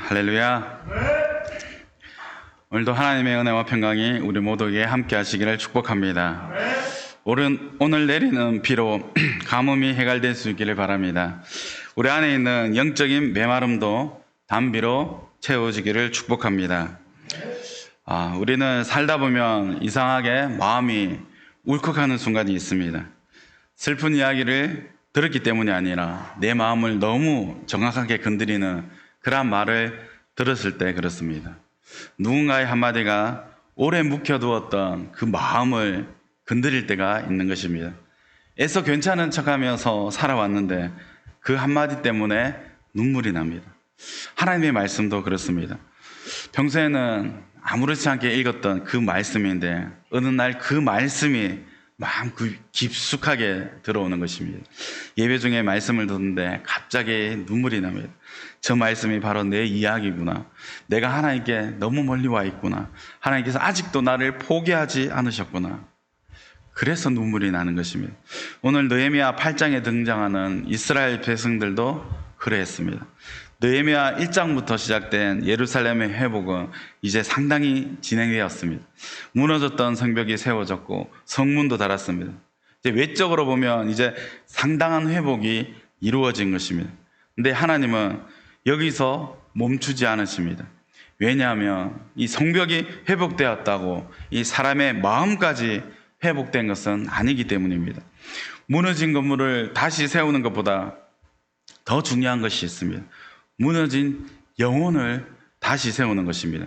할렐루야. 오늘도 하나님의 은혜와 평강이 우리 모두에게 함께 하시기를 축복합니다. 오늘 내리는 비로 가뭄이 해결될 수 있기를 바랍니다. 우리 안에 있는 영적인 메마름도 단비로 채워지기를 축복합니다. 우리는 살다 보면 이상하게 마음이 울컥하는 순간이 있습니다. 슬픈 이야기를 들었기 때문이 아니라 내 마음을 너무 정확하게 건드리는 그러한 말을 들었을 때 그렇습니다. 누군가의 한마디가 오래 묵혀두었던 그 마음을 건드릴 때가 있는 것입니다. 애써 괜찮은 척하면서 살아왔는데 그 한마디 때문에 눈물이 납니다. 하나님의 말씀도 그렇습니다. 평소에는 아무렇지 않게 읽었던 그 말씀인데 어느 날 그 말씀이 마음 깊숙하게 들어오는 것입니다. 예배 중에 말씀을 듣는데 갑자기 눈물이 납니다. 저 말씀이 바로 내 이야기구나. 내가 하나님께 너무 멀리 와 있구나. 하나님께서 아직도 나를 포기하지 않으셨구나. 그래서 눈물이 나는 것입니다. 오늘 느헤미야 8장에 등장하는 이스라엘 백성들도 그러했습니다. 느헤미야 1장부터 시작된 예루살렘의 회복은 이제 상당히 진행되었습니다. 무너졌던 성벽이 세워졌고 성문도 닫았습니다. 이제 외적으로 보면 이제 상당한 회복이 이루어진 것입니다. 근데 하나님은 여기서 멈추지 않으십니다. 왜냐하면 이 성벽이 회복되었다고 이 사람의 마음까지 회복된 것은 아니기 때문입니다. 무너진 건물을 다시 세우는 것보다 더 중요한 것이 있습니다. 무너진 영혼을 다시 세우는 것입니다.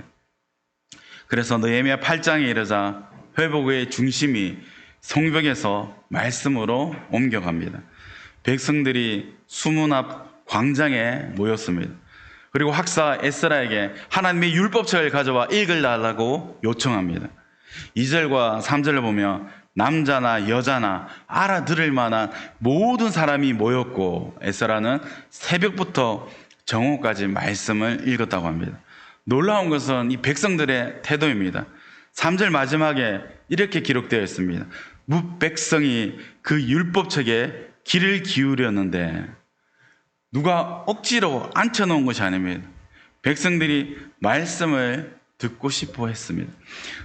그래서 느헤미야 8장에 이르자 회복의 중심이 성벽에서 말씀으로 옮겨갑니다. 백성들이 수문 앞 광장에 모였습니다. 그리고 학사 에스라에게 하나님의 율법책을 가져와 읽으라고 요청합니다. 2절과 3절을 보면 남자나 여자나 알아들을 만한 모든 사람이 모였고 에스라는 새벽부터 정오까지 말씀을 읽었다고 합니다. 놀라운 것은 이 백성들의 태도입니다. 3절 마지막에 이렇게 기록되어 있습니다. 백성이 그 율법책에 귀를 기울였는데 누가 억지로 앉혀놓은 것이 아닙니다. 백성들이 말씀을 듣고 싶어 했습니다.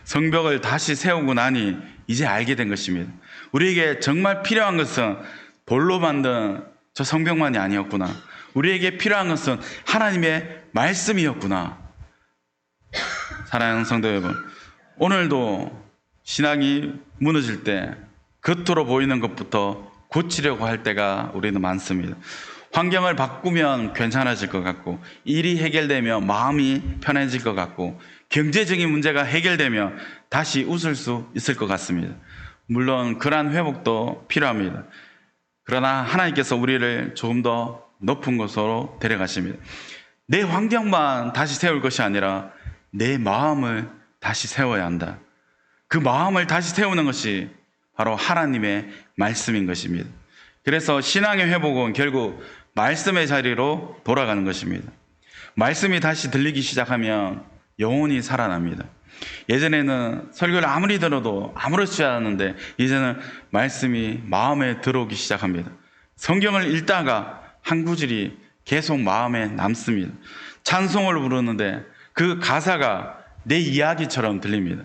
성벽을 다시 세우고 나니 이제 알게 된 것입니다. 우리에게 정말 필요한 것은 돌로 만든 저 성벽만이 아니었구나. 우리에게 필요한 것은 하나님의 말씀이었구나. 사랑하는 성도 여러분, 오늘도 신앙이 무너질 때 겉으로 보이는 것부터 고치려고 할 때가 우리는 많습니다. 환경을 바꾸면 괜찮아질 것 같고, 일이 해결되면 마음이 편해질 것 같고, 경제적인 문제가 해결되면 다시 웃을 수 있을 것 같습니다. 물론 그러한 회복도 필요합니다. 그러나 하나님께서 우리를 조금 더 높은 곳으로 데려가십니다. 내 환경만 다시 세울 것이 아니라 내 마음을 다시 세워야 한다. 그 마음을 다시 세우는 것이 바로 하나님의 말씀인 것입니다. 그래서 신앙의 회복은 결국 말씀의 자리로 돌아가는 것입니다. 말씀이 다시 들리기 시작하면 영혼이 살아납니다. 예전에는 설교를 아무리 들어도 아무렇지 않았는데 이제는 말씀이 마음에 들어오기 시작합니다. 성경을 읽다가 한 구절이 계속 마음에 남습니다. 찬송을 부르는데 그 가사가 내 이야기처럼 들립니다.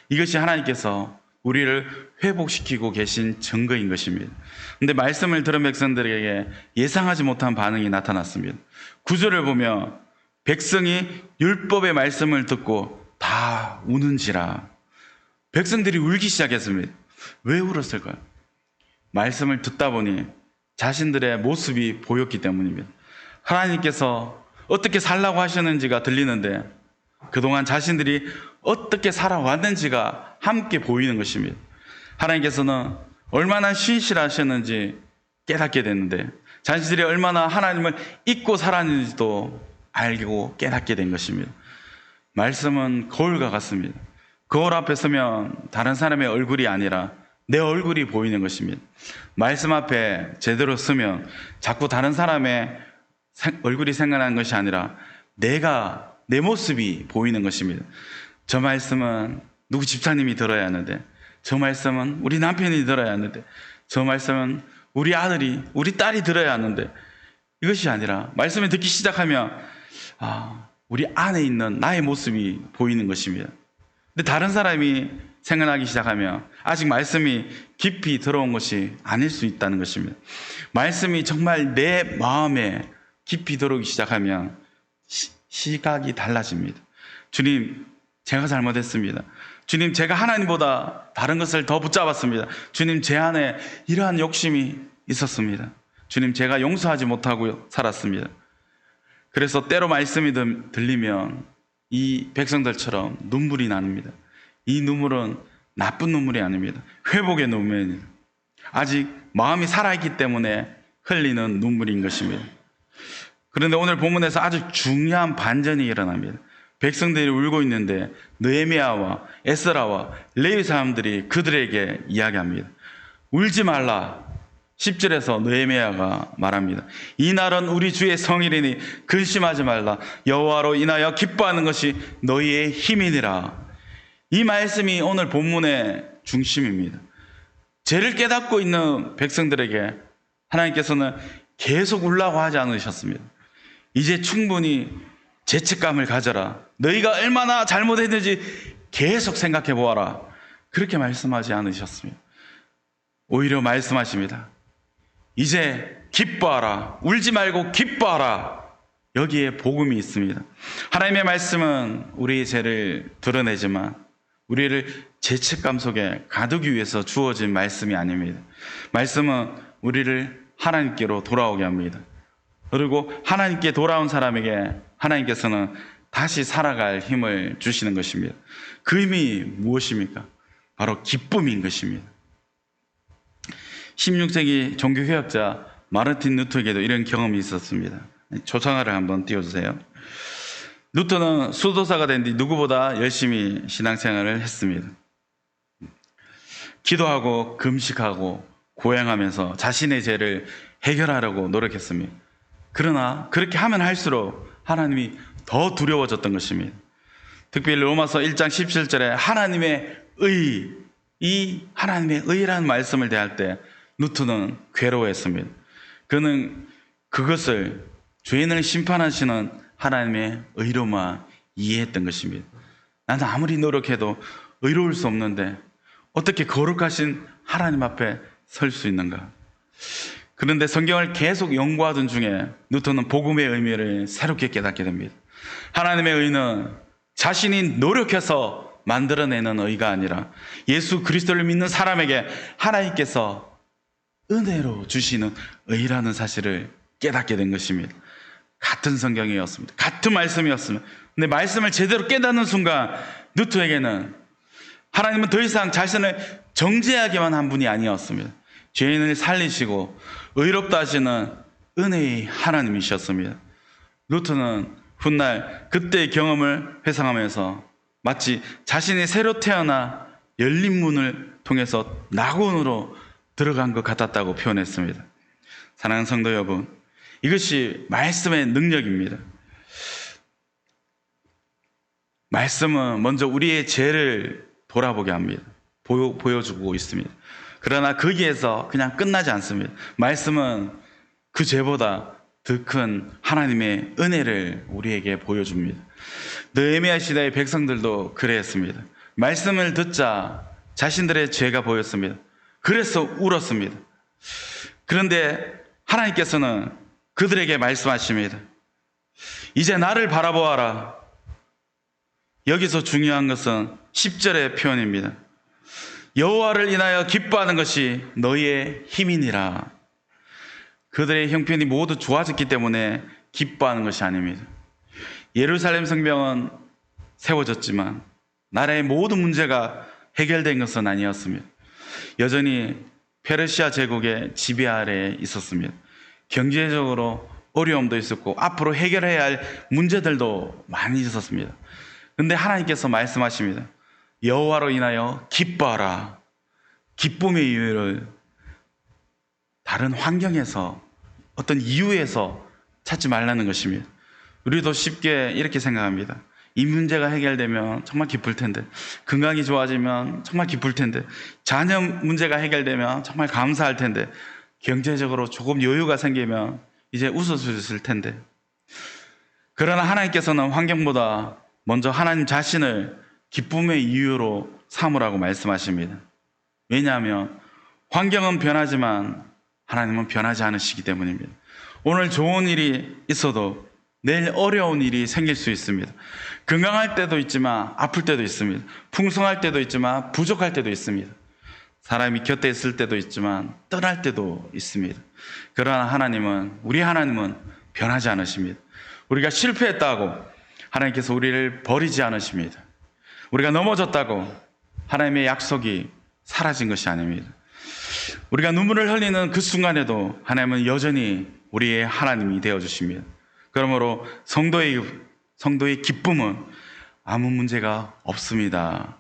이것이 하나님께서 우리를 회복시키고 계신 증거인 것입니다. 그런데 말씀을 들은 백성들에게 예상하지 못한 반응이 나타났습니다. 9절을 보면 백성이 율법의 말씀을 듣고 다 우는지라. 백성들이 울기 시작했습니다. 왜 울었을까요? 말씀을 듣다 보니 자신들의 모습이 보였기 때문입니다. 하나님께서 어떻게 살라고 하셨는지가 들리는데 그동안 자신들이 어떻게 살아왔는지가 함께 보이는 것입니다. 하나님께서는 얼마나 신실하셨는지 깨닫게 됐는데 자신들이 얼마나 하나님을 잊고 살았는지도 알고 깨닫게 된 것입니다. 말씀은 거울과 같습니다. 거울 앞에 서면 다른 사람의 얼굴이 아니라 내 얼굴이 보이는 것입니다. 말씀 앞에 제대로 서면 자꾸 다른 사람의 얼굴이 생각나는 것이 아니라 내 모습이 보이는 것입니다. 저 말씀은 누구 집사님이 들어야 하는데, 저 말씀은 우리 남편이 들어야 하는데, 저 말씀은 우리 아들이, 우리 딸이 들어야 하는데, 이것이 아니라 말씀을 듣기 시작하면 우리 안에 있는 나의 모습이 보이는 것입니다. 근데 다른 사람이 생각나기 시작하면 아직 말씀이 깊이 들어온 것이 아닐 수 있다는 것입니다. 말씀이 정말 내 마음에 깊이 들어오기 시작하면 시각이 달라집니다. 주님, 제가 잘못했습니다. 주님, 제가 하나님보다 다른 것을 더 붙잡았습니다. 주님, 제 안에 이러한 욕심이 있었습니다. 주님, 제가 용서하지 못하고 살았습니다. 그래서 때로 말씀이 들리면 이 백성들처럼 눈물이 납니다. 이 눈물은 나쁜 눈물이 아닙니다. 회복의 눈물입니다. 아직 마음이 살아있기 때문에 흘리는 눈물인 것입니다. 그런데 오늘 본문에서 아주 중요한 반전이 일어납니다. 백성들이 울고 있는데 느헤미야와 에스라와 레위 사람들이 그들에게 이야기합니다. 울지 말라. 10절에서 느헤미야가 말합니다. 이날은 우리 주의 성일이니 근심하지 말라. 여호와로 인하여 기뻐하는 것이 너희의 힘이니라. 이 말씀이 오늘 본문의 중심입니다. 죄를 깨닫고 있는 백성들에게 하나님께서는 계속 울라고 하지 않으셨습니다. 이제 충분히 죄책감을 가져라. 너희가 얼마나 잘못했는지 계속 생각해 보아라. 그렇게 말씀하지 않으셨습니다. 오히려 말씀하십니다. 이제 기뻐하라. 울지 말고 기뻐하라. 여기에 복음이 있습니다. 하나님의 말씀은 우리의 죄를 드러내지만 우리를 죄책감 속에 가두기 위해서 주어진 말씀이 아닙니다. 말씀은 우리를 하나님께로 돌아오게 합니다. 그리고 하나님께 돌아온 사람에게 하나님께서는 다시 살아갈 힘을 주시는 것입니다. 그 힘이 무엇입니까? 바로 기쁨인 것입니다. 16세기 종교개혁자 마르틴 루터에게도 이런 경험이 있었습니다. 초상화를 한번 띄워주세요. 루터는 수도사가 된 뒤 누구보다 열심히 신앙생활을 했습니다. 기도하고 금식하고 고행하면서 자신의 죄를 해결하려고 노력했습니다. 그러나 그렇게 하면 할수록 하나님이 더 두려워졌던 것입니다. 특별히 로마서 1장 17절에 하나님의 의, 이 하나님의 의라는 말씀을 대할 때 루터는 괴로워했습니다. 그는 그것을 죄인을 심판하시는 하나님의 의로만 이해했던 것입니다. 나는 아무리 노력해도 의로울 수 없는데 어떻게 거룩하신 하나님 앞에 설 수 있는가? 그런데 성경을 계속 연구하던 중에 루터는 복음의 의미를 새롭게 깨닫게 됩니다. 하나님의 의는 자신이 노력해서 만들어내는 의가 아니라 예수 그리스도를 믿는 사람에게 하나님께서 은혜로 주시는 의라는 사실을 깨닫게 된 것입니다. 같은 성경이었습니다. 같은 말씀이었습니다. 근데 말씀을 제대로 깨닫는 순간 루터에게는 하나님은 더 이상 자신을 정죄하기만 한 분이 아니었습니다. 죄인을 살리시고 의롭다 하시는 은혜의 하나님이셨습니다. 루터는 훗날 그때의 경험을 회상하면서 마치 자신이 새로 태어나 열린 문을 통해서 낙원으로 들어간 것 같았다고 표현했습니다. 사랑하는 성도 여러분, 이것이 말씀의 능력입니다. 말씀은 먼저 우리의 죄를 돌아보게 합니다. 보여주고 있습니다. 그러나 거기에서 그냥 끝나지 않습니다. 말씀은 그 죄보다 더 큰 하나님의 은혜를 우리에게 보여줍니다. 느헤미야 시대의 백성들도 그랬습니다. 말씀을 듣자 자신들의 죄가 보였습니다. 그래서 울었습니다. 그런데 하나님께서는 그들에게 말씀하십니다. 이제 나를 바라보아라. 여기서 중요한 것은 10절의 표현입니다. 여호와를 인하여 기뻐하는 것이 너희의 힘이니라. 그들의 형편이 모두 좋아졌기 때문에 기뻐하는 것이 아닙니다. 예루살렘 성벽은 세워졌지만 나라의 모든 문제가 해결된 것은 아니었습니다. 여전히 페르시아 제국의 지배 아래에 있었습니다. 경제적으로 어려움도 있었고 앞으로 해결해야 할 문제들도 많이 있었습니다. 그런데 하나님께서 말씀하십니다. 여호와로 인하여 기뻐하라. 기쁨의 이유를 다른 환경에서 어떤 이유에서 찾지 말라는 것입니다. 우리도 쉽게 이렇게 생각합니다. 이 문제가 해결되면 정말 기쁠 텐데, 건강이 좋아지면 정말 기쁠 텐데, 자녀 문제가 해결되면 정말 감사할 텐데, 경제적으로 조금 여유가 생기면 이제 웃을 수 있을 텐데. 그러나 하나님께서는 환경보다 먼저 하나님 자신을 기쁨의 이유로 삼으라고 말씀하십니다. 왜냐하면 환경은 변하지만 하나님은 변하지 않으시기 때문입니다. 오늘 좋은 일이 있어도 내일 어려운 일이 생길 수 있습니다. 건강할 때도 있지만 아플 때도 있습니다. 풍성할 때도 있지만 부족할 때도 있습니다. 사람이 곁에 있을 때도 있지만 떠날 때도 있습니다. 그러나 우리 하나님은 변하지 않으십니다. 우리가 실패했다고 하나님께서 우리를 버리지 않으십니다. 우리가 넘어졌다고 하나님의 약속이 사라진 것이 아닙니다. 우리가 눈물을 흘리는 그 순간에도 하나님은 여전히 우리의 하나님이 되어주십니다. 그러므로 성도의 기쁨은 아무 문제가 없습니다.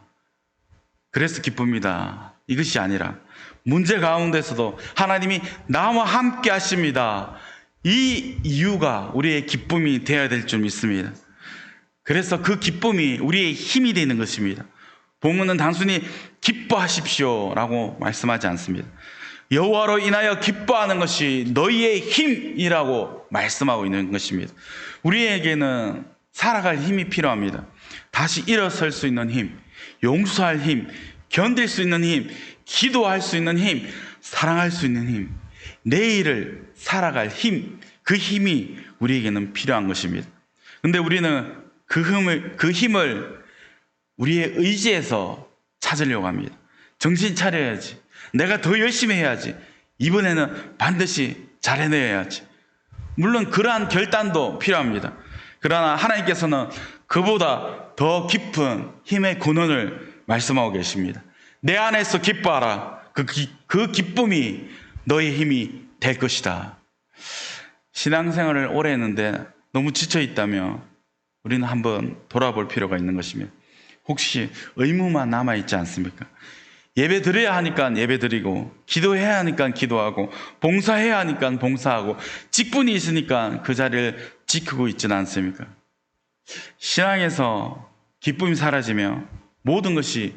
그래서 기쁩니다. 이것이 아니라 문제 가운데서도 하나님이 나와 함께 하십니다. 이 이유가 우리의 기쁨이 되어야 될 줄 믿습니다. 그래서 그 기쁨이 우리의 힘이 되는 것입니다. 본문은 단순히 기뻐하십시오라고 말씀하지 않습니다. 여호와로 인하여 기뻐하는 것이 너희의 힘이라고 말씀하고 있는 것입니다. 우리에게는 살아갈 힘이 필요합니다. 다시 일어설 수 있는 힘, 용서할 힘, 견딜 수 있는 힘, 기도할 수 있는 힘, 사랑할 수 있는 힘, 내일을 살아갈 힘, 그 힘이 우리에게는 필요한 것입니다. 근데 우리는 그 힘을 우리의 의지에서 찾으려고 합니다. 정신 차려야지. 내가 더 열심히 해야지. 이번에는 반드시 잘해내야지. 물론 그러한 결단도 필요합니다. 그러나 하나님께서는 그보다 더 깊은 힘의 근원을 말씀하고 계십니다. 내 안에서 기뻐하라. 그 기쁨이 너의 힘이 될 것이다. 신앙생활을 오래 했는데 너무 지쳐 있다면 우리는 한번 돌아볼 필요가 있는 것입니다. 혹시 의무만 남아있지 않습니까? 예배 드려야 하니까 예배 드리고, 기도해야 하니까 기도하고, 봉사해야 하니까 봉사하고, 직분이 있으니까 그 자리를 지키고 있지는 않습니까? 신앙에서 기쁨이 사라지면 모든 것이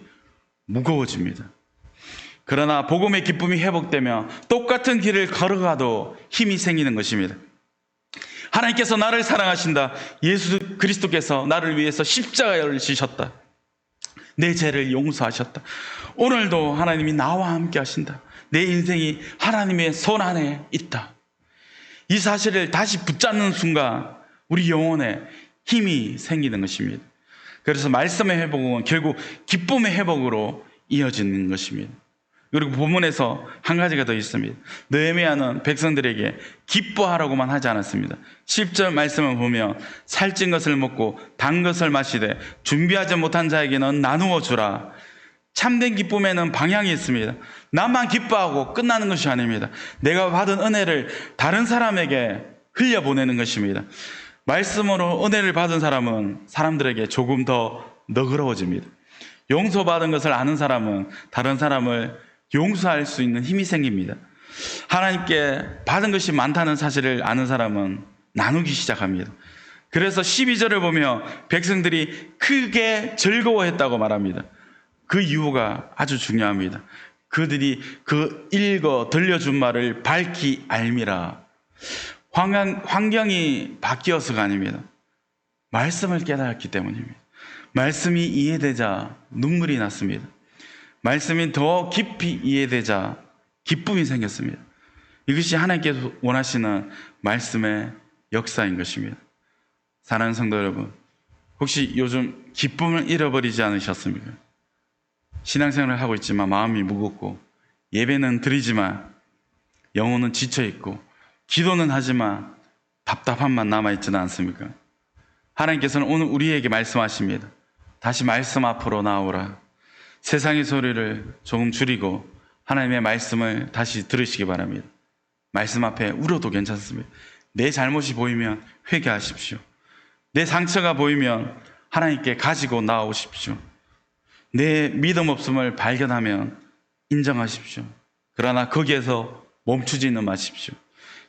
무거워집니다. 그러나 복음의 기쁨이 회복되면 똑같은 길을 걸어가도 힘이 생기는 것입니다. 하나님께서 나를 사랑하신다. 예수 그리스도께서 나를 위해서 십자가를 지셨다. 내 죄를 용서하셨다. 오늘도 하나님이 나와 함께 하신다. 내 인생이 하나님의 손 안에 있다. 이 사실을 다시 붙잡는 순간 우리 영혼에 힘이 생기는 것입니다. 그래서 말씀의 회복은 결국 기쁨의 회복으로 이어지는 것입니다. 그리고 본문에서 한 가지가 더 있습니다. 느헤미야는 백성들에게 기뻐하라고만 하지 않았습니다. 10절 말씀을 보면 살찐 것을 먹고 단 것을 마시되 준비하지 못한 자에게는 나누어 주라. 참된 기쁨에는 방향이 있습니다. 나만 기뻐하고 끝나는 것이 아닙니다. 내가 받은 은혜를 다른 사람에게 흘려보내는 것입니다. 말씀으로 은혜를 받은 사람은 사람들에게 조금 더 너그러워집니다. 용서받은 것을 아는 사람은 다른 사람을 용서할 수 있는 힘이 생깁니다. 하나님께 받은 것이 많다는 사실을 아는 사람은 나누기 시작합니다. 그래서 12절을 보면 백성들이 크게 즐거워했다고 말합니다. 그 이유가 아주 중요합니다. 그들이 그 읽어 들려준 말을 밝히 알미라. 환경이 바뀌어서가 아닙니다. 말씀을 깨달았기 때문입니다. 말씀이 이해되자 눈물이 났습니다. 말씀이 더 깊이 이해되자 기쁨이 생겼습니다. 이것이 하나님께서 원하시는 말씀의 역사인 것입니다. 사랑하는 성도 여러분, 혹시 요즘 기쁨을 잃어버리지 않으셨습니까? 신앙생활을 하고 있지만 마음이 무겁고, 예배는 드리지만 영혼은 지쳐있고, 기도는 하지만 답답함만 남아있지는 않습니까? 하나님께서는 오늘 우리에게 말씀하십니다. 다시 말씀 앞으로 나오라. 세상의 소리를 조금 줄이고 하나님의 말씀을 다시 들으시기 바랍니다. 말씀 앞에 울어도 괜찮습니다. 내 잘못이 보이면 회개하십시오. 내 상처가 보이면 하나님께 가지고 나오십시오. 내 믿음 없음을 발견하면 인정하십시오. 그러나 거기에서 멈추지는 마십시오.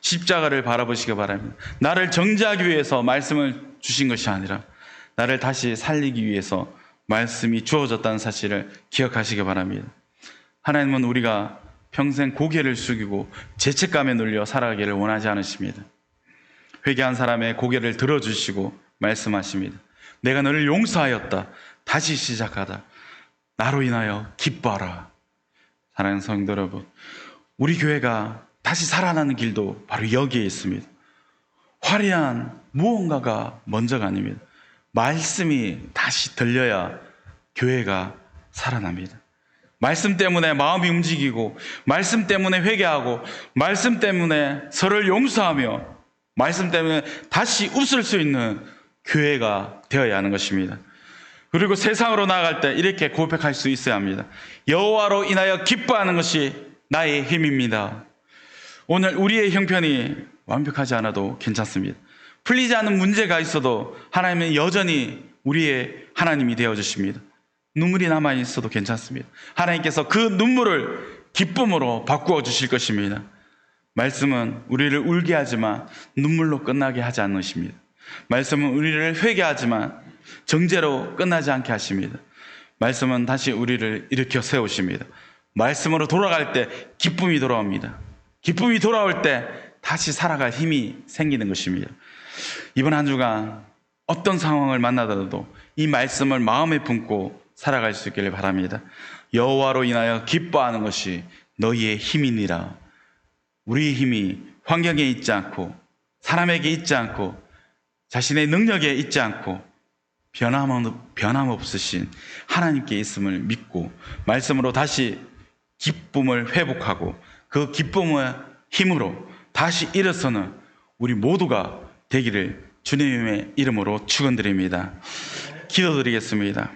십자가를 바라보시기 바랍니다. 나를 정죄하기 위해서 말씀을 주신 것이 아니라 나를 다시 살리기 위해서 말씀이 주어졌다는 사실을 기억하시기 바랍니다. 하나님은 우리가 평생 고개를 숙이고 죄책감에 눌려 살아가기를 원하지 않으십니다. 회개한 사람의 고개를 들어주시고 말씀하십니다. 내가 너를 용서하였다. 다시 시작하다. 나로 인하여 기뻐하라. 사랑하는 성도 여러분, 우리 교회가 다시 살아나는 길도 바로 여기에 있습니다. 화려한 무언가가 먼저가 아닙니다. 말씀이 다시 들려야 교회가 살아납니다. 말씀 때문에 마음이 움직이고, 말씀 때문에 회개하고, 말씀 때문에 서로를 용서하며, 말씀 때문에 다시 웃을 수 있는 교회가 되어야 하는 것입니다. 그리고 세상으로 나아갈 때 이렇게 고백할 수 있어야 합니다. 여호와로 인하여 기뻐하는 것이 나의 힘입니다. 오늘 우리의 형편이 완벽하지 않아도 괜찮습니다. 풀리지 않는 문제가 있어도 하나님은 여전히 우리의 하나님이 되어주십니다. 눈물이 남아있어도 괜찮습니다. 하나님께서 그 눈물을 기쁨으로 바꾸어 주실 것입니다. 말씀은 우리를 울게 하지만 눈물로 끝나게 하지 않으십니다. 말씀은 우리를 회개하지만 정죄로 끝나지 않게 하십니다. 말씀은 다시 우리를 일으켜 세우십니다. 말씀으로 돌아갈 때 기쁨이 돌아옵니다. 기쁨이 돌아올 때 다시 살아갈 힘이 생기는 것입니다. 이번 한 주간 어떤 상황을 만나더라도 이 말씀을 마음에 품고 살아갈 수 있기를 바랍니다. 여호와로 인하여 기뻐하는 것이 너희의 힘이니라. 우리의 힘이 환경에 있지 않고, 사람에게 있지 않고, 자신의 능력에 있지 않고, 변함없으신 하나님께 있음을 믿고 말씀으로 다시 기쁨을 회복하고, 그 기쁨의 힘으로 다시 일어서는 우리 모두가 되기를 주님의 이름으로 축원드립니다. 기도드리겠습니다.